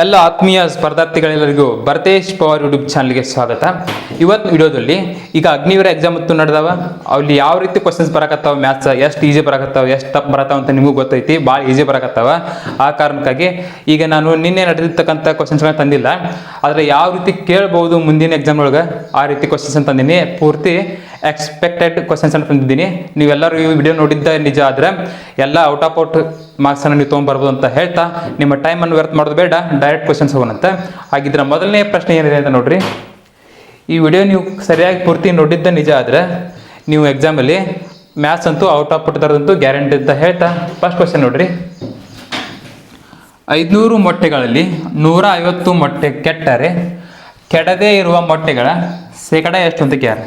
ಎಲ್ಲ ಆತ್ಮೀಯ ಸ್ಪರ್ಧಾರ್ಥಿಗಳೆಲ್ಲರಿಗೂ Bharatesh power YouTube ಚಾನಲ್ಗೆ ಸ್ವಾಗತ. ಇವತ್ತು ವಿಡಿಯೋದಲ್ಲಿ ಈಗ ಅಗ್ನಿವೀರ ಎಕ್ಸಾಮ್ ಮತ್ತು ನಡೆದವ, ಅಲ್ಲಿ ಯಾವ ರೀತಿ ಕ್ವಶನ್ಸ್ ಬರಕತ್ತಾವ, ಮ್ಯಾಥ್ಸ್ ಎಷ್ಟು ಈಜಿ ಬರಕತ್ತಾವ, ಎಷ್ಟು ಟಫ್ ಬರತ್ತಾವ ಅಂತ ನಿಮಗೂ ಗೊತ್ತೈತಿ. ಭಾಳ ಈಜಿ ಬರಕತ್ತಾವ. ಆ ಕಾರಣಕ್ಕಾಗಿ ಈಗ ನಾನು ನಿನ್ನೆ ನಡೆದಿರ್ತಕ್ಕಂಥ ಕ್ವಶನ್ಸ್ಗಳನ್ನ ತಂದಿಲ್ಲ, ಆದರೆ ಯಾವ ರೀತಿ ಕೇಳ್ಬೋದು ಮುಂದಿನ ಎಕ್ಸಾಮ್ ಒಳಗೆ ಆ ರೀತಿ ಕ್ವಶನ್ಸ್ ಅಂತ ತಂದೀನಿ. ಪೂರ್ತಿ ಎಕ್ಸ್ಪೆಕ್ಟೆಡ್ ಕ್ವಶನ್ಸ್ ಅಂತ ತಂದಿದ್ದೀನಿ. ನೀವೆಲ್ಲರೂ ಈ ವಿಡಿಯೋ ನೋಡಿದ್ದ ನಿಜ ಆದರೆ ಎಲ್ಲ ಔಟ್ ಆಫ್ ಔಟ್ ಮಾರ್ಕ್ಸನ್ನು ನೀವು ತೊಗೊಂಡ್ಬರ್ಬೋದು ಅಂತ ಹೇಳ್ತಾ ನಿಮ್ಮ ಟೈಮನ್ನು ವ್ಯರ್ಥ ಮಾಡೋದು ಬೇಡ, ಡೈರೆಕ್ಟ್ ಕ್ವಶನ್ಸ್ ಹೋಗೋಣಂತ. ಹಾಗಿದ್ರೆ ಮೊದಲನೇ ಪ್ರಶ್ನೆ ಏನಿದೆ ಅಂತ ನೋಡ್ರಿ. ಈ ವಿಡಿಯೋ ನೀವು ಸರಿಯಾಗಿ ಪೂರ್ತಿ ನೋಡಿದ್ದ ನಿಜ ಆದರೆ ನೀವು ಎಕ್ಸಾಮಲ್ಲಿ ಮ್ಯಾಥ್ಸ್ ಅಂತೂ ಔಟ್ ಆಫ್ ಔಟ್ ತರೋದಂತೂ ಗ್ಯಾರಂಟಿ ಅಂತ ಹೇಳ್ತಾ ಫಸ್ಟ್ ಕ್ವಶನ್ ನೋಡ್ರಿ. 500 ಮೊಟ್ಟೆಗಳಲ್ಲಿ 150 ಮೊಟ್ಟೆ ಕೆಟ್ಟರೆ ಕೆಡದೇ ಇರುವ ಮೊಟ್ಟೆಗಳ ಶೇಕಡ ಎಷ್ಟು ಅಂತ ಕೇಳ.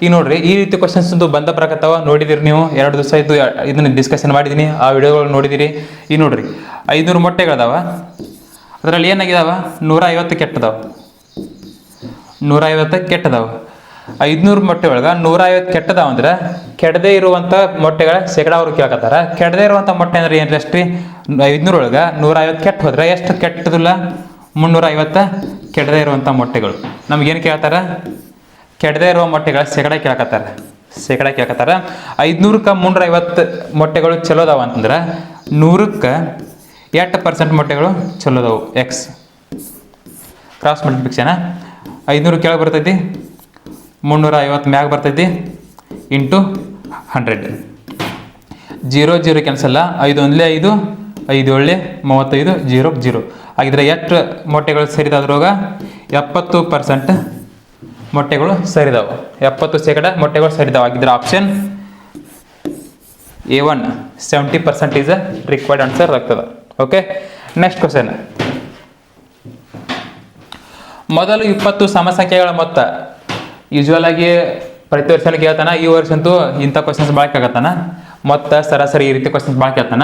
ಈಗ ನೋಡ್ರಿ, ಈ ರೀತಿ ಕ್ವಶನ್ಸ್ ಅಂತೂ ಬಂದ ಬರಕತ್ತಾವ. ನೋಡಿದಿರಿ ನೀವು, 2 ದಿವಸ ಆಯಿತು ಇದನ್ನು ಡಿಸ್ಕಷನ್ ಮಾಡಿದ್ದೀನಿ, ಆ ವಿಡಿಯೋಗಳು ನೋಡಿದಿರಿ. ಈಗ ನೋಡ್ರಿ, 500 ಮೊಟ್ಟೆಗಳದಾವ, ಅದರಲ್ಲಿ ಏನಾಗಿದಾವ 150 ಕೆಟ್ಟದಾವ. 150 ಕೆಟ್ಟದಾವ. 500 ಮೊಟ್ಟೆ ಒಳಗೆ 150 ಕೆಟ್ಟದಾವ ಅಂದ್ರೆ ಕೆಡದೇ ಇರುವಂಥ ಮೊಟ್ಟೆಗಳ ಶೇಕಡ ಅವ್ರು ಕೇಳಕತ್ತಾರ. ಕೆಡದೇ ಇರುವಂಥ ಮೊಟ್ಟೆ ಅಂದ್ರೆ ಏನು ಅಷ್ಟ್ರಿ? 500 ಒಳಗೆ 150 ಕೆಟ್ಟ ಹೋದ್ರೆ ಎಷ್ಟು ಕೆಟ್ಟದಿಲ್ಲ? 350 ಕೆಡದೇ ಇರುವಂಥ ಮೊಟ್ಟೆಗಳು. ನಮಗೇನು ಕೇಳ್ತಾರ? ಕೆಡದೇ ಇರುವ ಮೊಟ್ಟೆಗಳ ಶೇಕಡ ಕೇಳಕತ್ತಾರ. 500ಕ್ಕೆ 350 ಮೊಟ್ಟೆಗಳು ಚಲೋದಾವ ಅಂತಂದ್ರೆ 100ಕ್ಕೆ 8% ಮೊಟ್ಟೆಗಳು ಚಲೋದವು. ಎಕ್ಸ್ ಕ್ರಾಸ್ ಮಲ್ಟಿಪ್ಲಿಕೇಶನ್ 500 ಕೆಳಗೆ ಬರ್ತೈತಿ, 350 ಮ್ಯಾಗ ಬರ್ತೈತಿ, ಇಂಟು 100. 0 0 ಕ್ಯಾನ್ಸಲ್ಲ. 5 1 5, 5 7 35, 0 0 ಆಗಿದ್ರೆ ಎಷ್ಟು ಮೊಟ್ಟೆಗಳು ಸೇರಿದಾದ್ರಾಗ 70% ಮೊಟ್ಟೆಗಳು ಸರಿದಾವೆ. 70% ಮೊಟ್ಟೆಗಳು ಸರಿದಾವೆ. ಆಗಿದ್ರೆ option A1 70% is a required answer ಆಗ್ತದೆ. Okay, next question. ಮೊದಲು 20 ಸಮಸಂಖ್ಯೆಗಳ ಮೊತ್ತ. ಯೂಶುವಲ್ ಆಗಿ ಪ್ರತಿ ವರ್ಷ ಕೇಳ್ತಾನ, ಈ ವರ್ಷ ಅಂತೂ ಇಂಥ ಕ್ವಶನ್ಸ್ ಭಾಳ ಕೇಳ್ತಾನ. ಮೊತ್ತ ಸರಾಸರಿ ಈ ರೀತಿ ಕ್ವಶನ್ಸ್ ಭಾಳ ಕೇಳ್ತಾನ.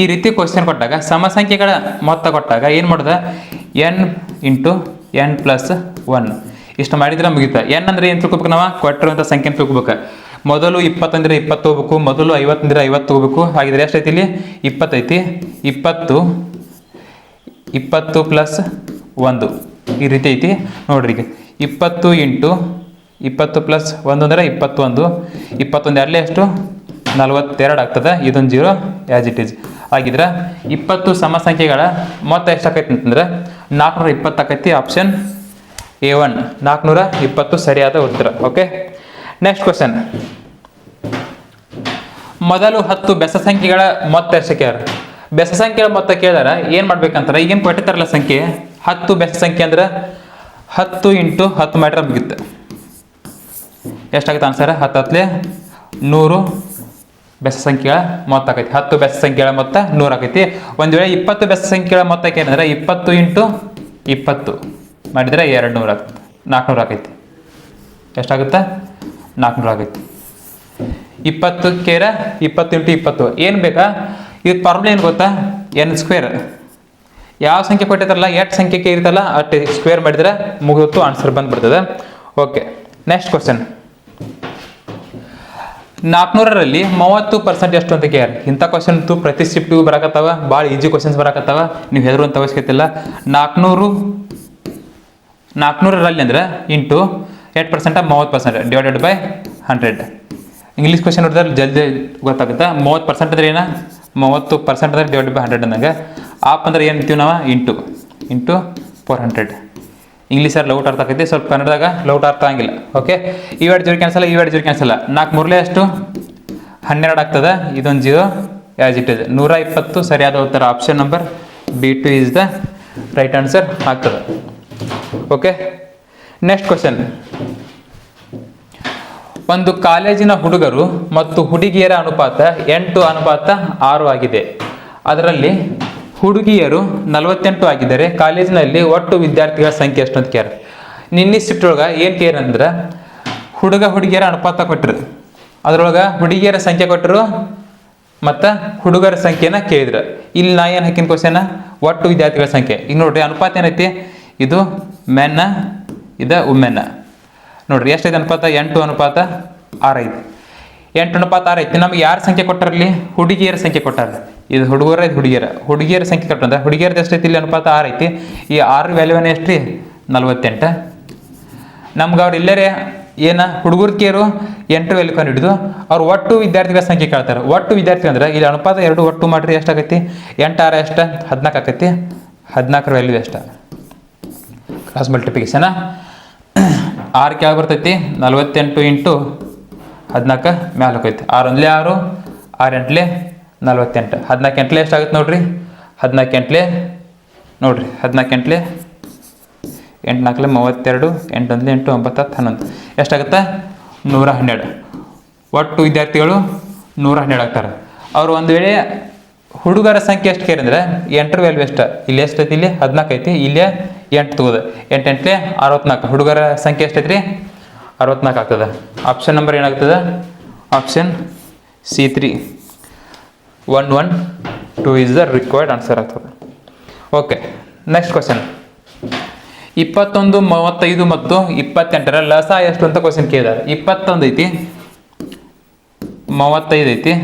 ಈ ರೀತಿ ಕ್ವಶನ್ ಕೊಟ್ಟಾಗ ಸಮಸಂಖ್ಯೆಗಳ ಮೊತ್ತ ಕೊಟ್ಟಾಗ ಏನು ಮಾಡೋದ? n ಇಂಟು n ಪ್ಲಸ್ 1 ಇಷ್ಟು ಮಾಡಿದ್ರೆ ಮುಗಿತ. n ಅಂದ್ರೆ ಏನು ತಿಳ್ಕೊಬೇಕು? ನಾವು ಕೊಟ್ಟಿರುವಂಥ ಸಂಖ್ಯೆ ತಿಳ್ಕೊಬೇಕು. ಮೊದಲು 20 ಅಂದ್ರೆ 20 ಹೋಗ್ಬೇಕು, ಮೊದಲು 50 ಅಂದ್ರೆ 50 ಹೋಗ್ಬೇಕು. ಹಾಗಿದ್ರೆ ಎಷ್ಟು ಐತಿ? ಇಲ್ಲಿ 20 ಐತಿ. 20 ಪ್ಲಸ್ 1 ಈ ರೀತಿ ಐತಿ. ನೋಡ್ರಿ, ಈಗ 20 ಇಂಟು 20 ಪ್ಲಸ್ 1 ಅಂದ್ರೆ 21. 21 ಎರಡಲೇ ಎಷ್ಟು? 42 ಆಗ್ತದೆ. ಇದೊಂದು 0 ಆ್ಯಸ್ ಇಟ್ ಈಸ್. ಆಗಿದ್ರೆ 20 ಸಮಸಂಖ್ಯೆಗಳ ಮೊತ್ತ ಎಷ್ಟಾಕೈತಿ ಅಂತಂದ್ರೆ 420 ಆಕೈತಿ. ಆಪ್ಷನ್ A1 420 ಸರಿಯಾದ ಉತ್ತರ. Okay, next question. ಮೊದಲು 10 ಬೆಸ ಸಂಖ್ಯೆಗಳ ಮೊತ್ತ ಎಷ್ಟು ಕೇಳ. ಬೆಸ ಸಂಖ್ಯೆಗಳ ಮೊತ್ತ ಕೇಳಿದಾರ ಏನು ಮಾಡ್ಬೇಕಂತಾರೆ? ಈಗೇನು ಕೊಟ್ಟಿರ್ತಾರಲ್ಲ ಸಂಖ್ಯೆ 10 ಬೆಸ ಸಂಖ್ಯೆ ಅಂದ್ರೆ 10 ಇಂಟು 10 ಮಾಡಿದ್ರೆ ಮುಗಿತ್ತು. ಎಷ್ಟಾಗುತ್ತೆ ಆನ್ಸರ್? 10 10 100 ಬೆಸ ಸಂಖ್ಯೆಗಳ ಮೊತ್ತ ಆಕೈತಿ. 10 ಬೆಸ ಸಂಖ್ಯೆಗಳ ಮೊತ್ತ 100 ಆಕೈತಿ. ಒಂದು ವೇಳೆ 20 ಬೆಸ ಸಂಖ್ಯೆಗಳ ಮೊತ್ತ ಏನಂದ್ರೆ 20 ಇಂಟು 20 ಮಾಡಿದರೆ 200 ಆಗ್ತದೆ. 400 ಆಕೈತಿ. ಎಷ್ಟಾಗುತ್ತೆ? 400 ಆಗೈತಿ. 20 ಕೇರ 20 ಇಂಟು 20 ಏನು ಬೇಕಾ? ಇದು ಫಾರ್ಮುಲಾ ಏನು ಗೊತ್ತಾ? n square. ಯಾವ ಸಂಖ್ಯೆ ಕೊಟ್ಟಿರ್ತಾರಲ್ಲ, ಎಷ್ಟು ಸಂಖ್ಯೆಗೆ ಇರ್ತಲ್ಲ ಅಷ್ಟು ಸ್ಕ್ವೇರ್ ಮಾಡಿದ್ರೆ ಮುಗಿದು ಆನ್ಸರ್ ಬಂದ್ಬಿಡ್ತದೆ. Okay, next question. 400ರಲ್ಲಿ 30% ಎಷ್ಟು ಅಂತ ಕೇಳಿ. ಇಂಥ ಕ್ವಶನ್ ಅಂತೂ ಪ್ರತಿ ಶಿಫ್ಟಿಗೂ ಬರಕತ್ತಾವ. ಭಾಳ ಈಜಿ ಕ್ವಶನ್ಸ್ ಬರಕತ್ತಾವ. ನೀವು ಹೆದರುವಂಥ ಅವಶ್ಯಕತೆ ಇಲ್ಲ. 400ರಲ್ಲಿ ಅಂದ್ರೆ into 8% 30% divided by 100. English question ನೋಡಿದ್ರೆ ಜಲ್ದಿ ಗೊತ್ತಾಗುತ್ತೆ. 30% ಅಂದ್ರೆ ಏನ? 30% ಅಂದ್ರೆ ಡಿವೈಡೆಡ್ ಬೈ 100 ಅಂದಂಗೆ. ಆಪ್ ಅಂದ್ರೆ ಏನು ಅಂತೀವಿ ನಾವು? ಇಂಟು 400. ಇಂಗ್ಲೀಷಲ್ಲಿ ಲೌಟ್ ಅರ್ಥ ಆಕೈತಿ, ಸ್ವಲ್ಪ ಕನ್ನಡದಾಗ ಲೌಟ್ ಅರ್ಥ ಆಗಿಲ್ಲ. ಓಕೆ, ಇವೆರಡು ಜೋಡಿ ಕ್ಯಾನ್ಸಲ್, ಇವೆರಡು ಜೋಡಿ ಕ್ಯಾನ್ಸಲ್. 4 3 ಎಷ್ಟು? 12 ಆಗ್ತದೆ. ಇದೊಂದು 0 ಆ್ಯಸ್ ಇಟ್ ಇಸ್. 120 ಸರಿಯಾದ ಉತ್ತರ. Option number B2 is the right answer ಆಗ್ತದೆ. Okay, next question. ಒಂದು ಕಾಲೇಜಿನ ಹುಡುಗರು ಮತ್ತು ಹುಡುಗಿಯರ ಅನುಪಾತ 8:6 ಆಗಿದೆ. ಅದರಲ್ಲಿ ಹುಡುಗಿಯರು 48 ಆಗಿದ್ದರೆ ಕಾಲೇಜಿನಲ್ಲಿ ಒಟ್ಟು ವಿದ್ಯಾರ್ಥಿಗಳ ಸಂಖ್ಯೆ ಎಷ್ಟು ಅಂತ ಕೇಳ. ನಿನ್ನೆ ಶಿಫ್ಟೊಳಗೆ ಏನು ಕೇರ್ ಅಂದ್ರೆ ಹುಡುಗ ಹುಡುಗಿಯರ ಅನುಪಾತ ಕೊಟ್ಟರು, ಅದರೊಳಗೆ ಹುಡುಗಿಯರ ಸಂಖ್ಯೆ ಕೊಟ್ಟರು ಮತ್ತು ಹುಡುಗರ ಸಂಖ್ಯೆನ ಕೇಳಿದ್ರು. ಇಲ್ಲಿ ನಾ ಏನು ಹಾಕಿನ ಕ್ವಶನ್? ಒಟ್ಟು ವಿದ್ಯಾರ್ಥಿಗಳ ಸಂಖ್ಯೆ. ಈಗ ನೋಡ್ರಿ, ಅನುಪಾತ ಏನೈತಿ? ಇದು ಮೆನ್ನ, ಇದು ವುಮೆನ್ನ. ನೋಡ್ರಿ ಎಷ್ಟೈತೆ ಅನುಪಾತ? 8:6 ಐತಿ. 8:6 ಐತಿ. ನಮ್ಗೆ ಯಾರ ಸಂಖ್ಯೆ ಕೊಟ್ಟಾರಲ್ಲಿ? ಹುಡುಗಿಯರ ಸಂಖ್ಯೆ ಕೊಟ್ಟಾರ. ಇದು ಹುಡುಗರ ಇದು ಹುಡುಗಿಯರ ಸಂಖ್ಯೆ ಕಟ್ ಅಂದ್ರೆ ಹುಡುಗಿಯರದ್ದು ಎಷ್ಟೈತಿ ಇಲ್ಲಿ ಅನುಪಾತ 6 ಐತಿ. ಈ 6 ವ್ಯಾಲ್ಯೂನೇ ಎಷ್ಟು ರೀ 48. ನಮ್ಗೆ ಅವ್ರು ಇಲ್ಲರೇ ಏನ ಹುಡುಗರ ಕೇರು 8 ವ್ಯಾಲ್ಯೂ ಕಂಡು ಹಿಡಿದು ಅವ್ರು ಒಟ್ಟು ವಿದ್ಯಾರ್ಥಿಗಳ ಸಂಖ್ಯೆ ಕೇಳ್ತಾರೆ. ಒಟ್ಟು ವಿದ್ಯಾರ್ಥಿ ಅಂದ್ರೆ ಇಲ್ಲಿ ಅನುಪಾತ 2 ಒಟ್ಟು ಮಾಡ್ರಿ ಎಷ್ಟಾಗೈತಿ 8 6 ಎಷ್ಟು 14 ಆಕೈತಿ. 14 ವ್ಯಾಲ್ಯೂ ಎಷ್ಟು ಕ್ರಾಸ್ ಮಲ್ಟಿಪ್ಲಿಕೇಶನ್ 6 ಕೆಳಗೆ ಬರ್ತೈತಿ 48 ಇಂಟು 14 ಮ್ಯಾಲೆ ಹೋಗೈತಿ. 6 1 6 6 8 48 14 8 ಎಷ್ಟಾಗುತ್ತೆ ನೋಡ್ರಿ 14 8 ನೋಡ್ರಿ 14 8 8 4 32 8 1 8 9 10 11 ಎಷ್ಟಾಗುತ್ತೆ 112. ಒಟ್ಟು ವಿದ್ಯಾರ್ಥಿಗಳು 112 ಆಗ್ತಾರೆ. ಅವರು ಒಂದು ವೇಳೆ ಹುಡುಗರ ಸಂಖ್ಯೆ ಎಷ್ಟು ಕೇಳಿದ್ರೆ 8 ವ್ಯಾಲ್ಯೂ ಎಷ್ಟು ಇಲ್ಲಿ ಎಷ್ಟೈತಿ ಇಲ್ಲಿ 14 ಐತಿ ಇಲ್ಲೇ 8 ತಗೋದು 8 8 64 ಹುಡುಗರ ಸಂಖ್ಯೆ ಎಷ್ಟೈತ್ರಿ 64 ಆಗ್ತದೆ. ಆಪ್ಷನ್ ನಂಬರ್ ಏನಾಗ್ತದೆ option C3 112 is the required answer ಆಗ್ತದೆ. ಓಕೆ ನೆಕ್ಸ್ಟ್ ಕ್ವಶನ್ 21 35 ಮತ್ತು 28ರ ಲಸ ಎಷ್ಟು ಅಂತ ಕ್ವಶನ್ ಕೇಳಿದಾರೆ. 21 ಐತಿ 35 ಐತಿ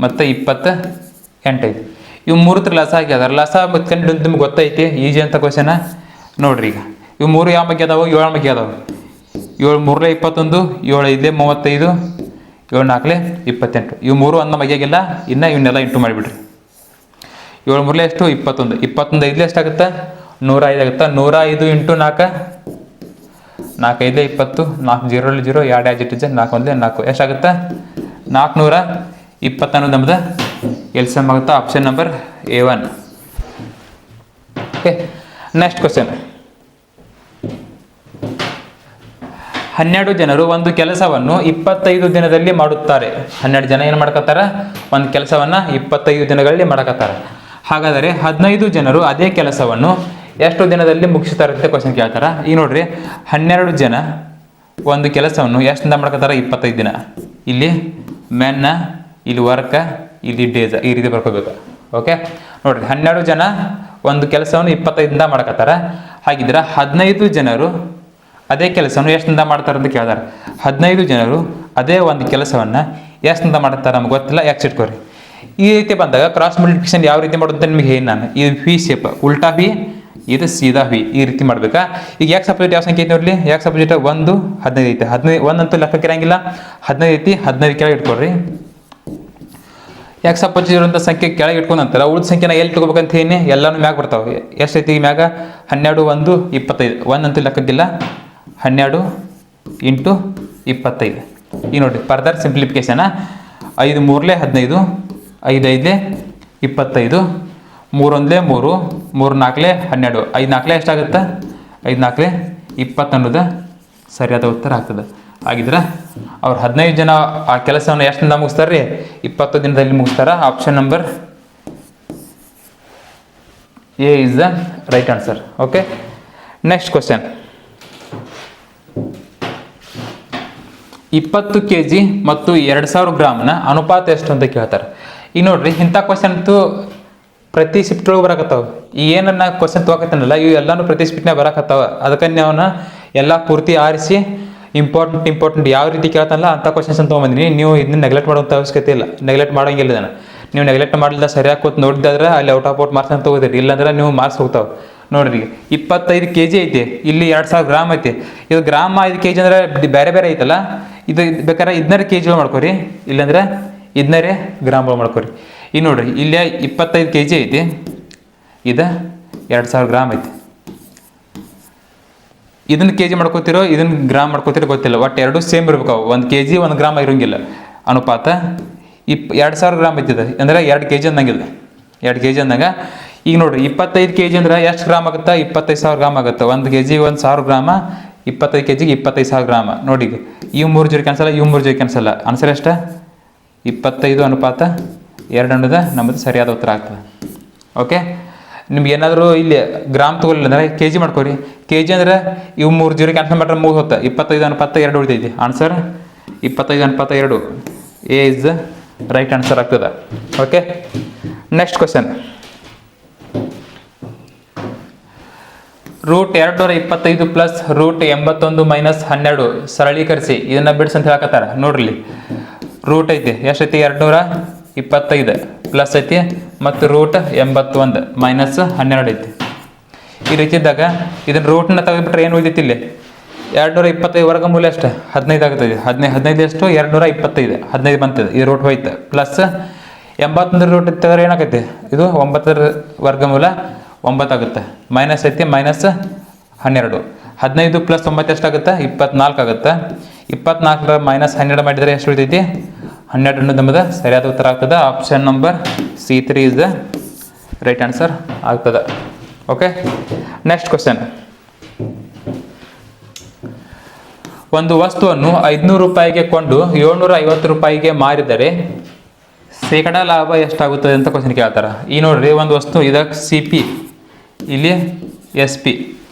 ಮತ್ತು 28 ಐತಿ. ಇವು ಮೂರತ್ರ ಲಸ ಆಗ್ಯದಾರ. ಲಸ ಕಂಡು ನಿಮ್ಗೆ ಗೊತ್ತೈತಿ ಈಜಿ ಅಂತ ಕ್ವಶನ ನೋಡ್ರಿ. ಈಗ ಇವು ಮೂರು ಯಾವ ಬಗ್ಗೆ ಅದಾವು 7 ಬಗ್ಗೆ ಅದಾವು. 7 3 21 7 5 35 7 4 28 ಇವು ಮೂರು ಒಂದು ಬಗೆಯಾಗಿಲ್ಲ. ಇನ್ನು ಇವನ್ನೆಲ್ಲ ಇಂಟು ಮಾಡಿಬಿಡ್ರಿ. 7 3 ಎಷ್ಟು 21 21 5 ಎಷ್ಟಾಗುತ್ತೆ 105 ಆಗುತ್ತೆ. 105 ಇಂಟು 4 4 5 20 4 0 0 2 2 4 1 4 ಎಷ್ಟಾಗುತ್ತೆ 420 ಅನ್ನೋದು ನಮ್ದು ಎಲ್ಸಿಎಂ ಆಗುತ್ತೆ. Option number A1. Okay next question 12 ಜನರು ಒಂದು ಕೆಲಸವನ್ನು 25 ದಿನದಲ್ಲಿ ಮಾಡುತ್ತಾರೆ. 12 ಜನ ಏನು ಮಾಡ್ಕೊತಾರೆ ಒಂದು ಕೆಲಸವನ್ನು 25 ದಿನಗಳಲ್ಲಿ ಮಾಡಕತ್ತಾರೆ. ಹಾಗಾದರೆ 15 ಜನರು ಅದೇ ಕೆಲಸವನ್ನು ಎಷ್ಟು ದಿನದಲ್ಲಿ ಮುಗಿಸ್ತಾರೆ ಅಂತ ಕ್ವಶನ್ ಕೇಳ್ತಾರೆ. ಈಗ ನೋಡ್ರಿ 12 ಜನ ಒಂದು ಕೆಲಸವನ್ನು ಎಷ್ಟು ದಿನ ಮಾಡ್ಕೊತಾರೆ 25 ದಿನ. ಇಲ್ಲಿ ಮೆನ್ನ ಇಲ್ಲಿ ವರ್ಕ ಇಲ್ಲಿ ಡೇಸ್ ಈ ರೀತಿ ಬರ್ಕೋಬೇಕು. ಓಕೆ ನೋಡ್ರಿ 12 ಜನ ಒಂದು ಕೆಲಸವನ್ನು 25 ದಿನ ಮಾಡ್ಕೊತಾರೆ. ಹಾಗಿದ್ರೆ 15 ಜನರು ಅದೇ ಕೆಲಸವನ್ನು ಎಷ್ಟು ದಿನ ಮಾಡ್ತಾರೆ ಅಂತ ಕೇಳ್ತಾರೆ. 15 ಜನರು ಅದೇ ಒಂದು ಕೆಲಸವನ್ನು ಎಷ್ಟು ದಿನ ಮಾಡ್ತಾರೆ ನಮ್ಗೆ ಗೊತ್ತಿಲ್ಲ. ಯಾಕೆ ಇಟ್ಕೋರಿ ಈ ರೀತಿ ಬಂದಾಗ ಕ್ರಾಸ್ ಮಲ್ಟಿಪ್ಲಿಕೇಶನ್ ಯಾವ ರೀತಿ ಮಾಡೋದು ಅಂತ ನಿಮಗೆ ಹೇಳಿ ನಾನು. ಇದು ವಿ ಶೇಪ್ ಉಲ್ಟಾ ವಿ ಇದು ಸೀದಾ ವಿ ಈ ರೀತಿ ಮಾಡ್ಬೇಕಾ. ಈಗ ಯಾಕೆ ಸಪೋಸಿಟ್ ಯಾವ ಸಂಖ್ಯೆ ಐತಿ ನೋಡ್ಲಿ. ಯಾಕೆ ಸಪೋಸಿಟ್ 1 15 ಐತೆ 15 1 ಅಂತೂ ಲೆಕ್ಕಕ್ಕೆ ಇರಂಗಿಲ್ಲ 15 ಐತಿ 15 ಕೆಳಗೆ ಇಟ್ಕೊಳ್ರಿ. ಯಾಕೆ ಸಪೋಸಿಟ್ ಇರುವಂಥ ಸಂಖ್ಯೆ ಕೆಳಗೆ ಇಟ್ಕೊಂಡು ಅಂತಾರೆ. ಉಳಿದ ಸಂಖ್ಯೆನ ಎಲ್ಲಿ ಇಟ್ಕೋಬೇಕಂತ ಹೇಳಿ ಎಲ್ಲನೂ ಮ್ಯಾಗ ಬರ್ತಾವೆ. ಎಷ್ಟೈತಿ ಮ್ಯಾಗ 12 1 25 1 ಅಂತೂ ಲೆಕ್ಕಕ್ಕಿಲ್ಲ 12 ಇಂಟು 25. ಈಗ ನೋಡಿ ಫರ್ದರ್ ಸಿಂಪ್ಲಿಫಿಕೇಶನ್ 5 3 15 5 5 25 3 1 3 3 4 12 5 4 ಎಷ್ಟಾಗುತ್ತೆ 5 4 20 ಅನ್ನೋದು ಸರಿಯಾದ ಉತ್ತರ ಆಗ್ತದೆ. ಹಾಗಿದ್ರೆ ಅವ್ರು 15 ಜನ ಆ ಕೆಲಸವನ್ನು ಎಷ್ಟು ದಿನ ಮುಗಿಸ್ತಾರೆ ರೀ 20 ದಿನದಲ್ಲಿ ಮುಗಿಸ್ತಾರೆ. Option number A is the right answer. Okay next question 20 kg ಮತ್ತು 2000 ಗ್ರಾಮ್ನ ಅನುಪಾತ ಎಷ್ಟು ಅಂತ ಕೇಳ್ತಾರೆ. ಈಗ ನೋಡ್ರಿ ಇಂಥ ಕ್ವಶನ್ ಅಂತೂ ಪ್ರತಿ ಶಿಫ್ಟ್ ಒಳಗೆ ಬರಕತ್ತಾವ. ಈ ಏನನ್ನ ಕ್ವಶನ್ ತೊಗೊಕತ್ತನಲ್ಲ ಇವು ಎಲ್ಲಾನು ಪ್ರತಿ ಶಿಫ್ಟ್ನಾಗ ಬರಕತ್ತಾವ. ಅದಕ್ಕೆ ಅವನ್ನ ಎಲ್ಲ ಪೂರ್ತಿ ಆರಿಸಿ ಇಂಪಾರ್ಟೆಂಟ್ ಯಾವ ರೀತಿ ಕೇಳ್ತಾನಲ್ಲ ಅಂಥ ಕ್ವಶನ್ಸ್ ಅಂತ ತೊಗೊಂಬಂದಿನಿ. ನೀವು ಇದನ್ನ ನೆಗ್ಲೆಕ್ಟ್ ಮಾಡೋಂಥ ಅವಶ್ಯಕತೆ ಇಲ್ಲ. ನೆಗ್ಲೆಕ್ಟ್ ಮಾಡೋಂಗಿಲ್ಲ ಇದನ್ನು. ನೀವು ನೆಗ್ಲೆಕ್ಟ್ ಮಾಡಲಿಲ್ಲ ಸರಿಯಾಗಿ ಕೂತು ನೋಡಿದ್ರೆ ಅಲ್ಲಿ ಔಟ್ ಆಫ್ ಔಟ್ ಮಾರ್ಕ್ಸ್ ಅಂತ ತೊಗೋತೀರಿ. ಇಲ್ಲಾಂದ್ರೆ ನೀವು ಮಾರ್ಕ್ಸ್ ಹೋಗ್ತಾವೆ. ನೋಡ್ರಿ 25 kg ಐತಿ ಇಲ್ಲಿ 2000 ಗ್ರಾಮ್ ಐತಿ. ಇದು ಗ್ರಾಮ್ 5 kg ಅಂದ್ರೆ ಬೇರೆ ಬೇರೆ ಐತಲ್ಲ. ಇದು ಬೇಕಾದ್ರೆ 15 kg ಮಾಡ್ಕೊರಿ ಇಲ್ಲಾಂದ್ರೆ 15 ಗ್ರಾಮ್ಗಳು ಮಾಡ್ಕೊರಿ. ಈಗ ನೋಡ್ರಿ ಇಲ್ಲೇ 25 kg ಐತಿ ಇದು 2000 ಗ್ರಾಮ್ ಐತಿ. ಇದನ್ನ kg ಮಾಡ್ಕೋತಿರೋ ಇದನ್ನ ಗ್ರಾಮ್ ಮಾಡ್ಕೋತಿರೋ ಗೊತ್ತಿಲ್ಲ. ಒಟ್ಟು ಎರಡು ಸೇಮ್ ಇರ್ಬೇಕು. 1 kg 1 ಗ್ರಾಮ್ ಇರೋಂಗಿಲ್ಲ ಅನುಪಾತ. 2000 ಗ್ರಾಮ್ ಐತಿದೆ ಅಂದ್ರೆ 2 kg ಅಂದಂಗಿಲ್ಲ. 2 kg ಅಂದಾಗ ಈಗ ನೋಡ್ರಿ 25 kg ಅಂದ್ರೆ ಎಷ್ಟು ಗ್ರಾಮ್ ಆಗುತ್ತಾ 25000 ಗ್ರಾಮ್ ಆಗುತ್ತೆ. 1 kg 1000 ಗ್ರಾಮ 25 kg 25000 ಗ್ರಾಮ. ನೋಡಿ ಇವು 3 ಜೋಡಿ ಕ್ಯಾನ್ಸಲ್ ಇವು 3 ಜೋಡಿ ಕ್ಯಾನ್ಸಲ್. ಆನ್ಸರ್ ಎಷ್ಟು 25 ಅನುಪಾತ 2 ಅನ್ನೋದು ನಮ್ಮದು ಸರಿಯಾದ ಉತ್ತರ ಆಗ್ತದೆ. ಓಕೆ ನಿಮ್ಗೆ ಏನಾದರೂ ಇಲ್ಲಿ ಗ್ರಾಮ್ ತೊಗೊಳ್ಳಿಲ್ಲ ಅಂದರೆ kg ಮಾಡ್ಕೊರಿ. kg ಅಂದ್ರೆ ಇವು 3 ಜೋಡಿ ಕ್ಯಾನ್ಸಲ್ ಮಾಡ್ರೆ 3 ಹೊತ್ತು 25 ಅನುಪಾತ 2 ಉಳಿತೈತಿ. ಆನ್ಸರ್ 25 ಅನುಪಾತ 2 A is the right answer ಆಗ್ತದೆ. Okay next question √225 plus √81 minus 12 ಸರಳೀಕರಿಸಿ ಇದನ್ನ ಬಿಡಿಸಿ ಅಂತ ಹೇಳಕತ್ತಾರ. ನೋಡ್ರಿ ರೂಟ್ ಐತಿ ಎಷ್ಟೈತಿ 225 ಪ್ಲಸ್ ಐತಿ ಮತ್ತು ರೂಟ್ 81 ಮೈನಸ್ 12 ಐತಿ. ಈ ರೀತಿ ಇದ್ದಾಗ ಇದನ್ನ ರೂಟ್ನ ತೆಗೆದುಬಿಟ್ರೆ ಏನು ಉಳಿದೈತಿ ಇಲ್ಲಿ 225 ವರ್ಗಮೂಲ ಎಷ್ಟು 15 ಆಗ್ತದೆ. 15 ಎಷ್ಟು 225 15 ಬಂತದೆ. ಈ ರೂಟ್ ಹೋಯ್ತು ಪ್ಲಸ್ 81 ರೂಟ್ ತೆಗೆದ್ರೆ ಏನಾಗೈತಿ ಇದು 9 ವರ್ಗಮೂಲ 9 ಆಗುತ್ತೆ. ಮೈನಸ್ ಐತಿ ಮೈನಸ್ 12 15 ಪ್ಲಸ್ 9 ಎಷ್ಟಾಗುತ್ತೆ 24 ಆಗುತ್ತೆ. 24 ಮೈನಸ್ 12 ಮಾಡಿದರೆ ಎಷ್ಟು ಉಳಿತೈತಿ 12 ಅನ್ನೋದು ನಮ್ಮದು ಸರಿಯಾದ ಉತ್ತರ ಆಗ್ತದೆ. Option number C3 is the right answer ಆಗ್ತದೆ. Okay, next question. ಒಂದು ವಸ್ತುವನ್ನು 500 ರೂಪಾಯಿಗೆ ಕೊಂಡು 750 ರೂಪಾಯಿಗೆ ಮಾರಿದರೆ ಶೇಕಡ ಲಾಭ ಎಷ್ಟಾಗುತ್ತದೆ ಅಂತ ಕ್ವಶನ್ ಕೇಳ್ತಾರೆ. ಈ ನೋಡ್ರಿ ಒಂದು ವಸ್ತು ಇದಕ್ಕೆ CP ಇಲ್ಲಿ SP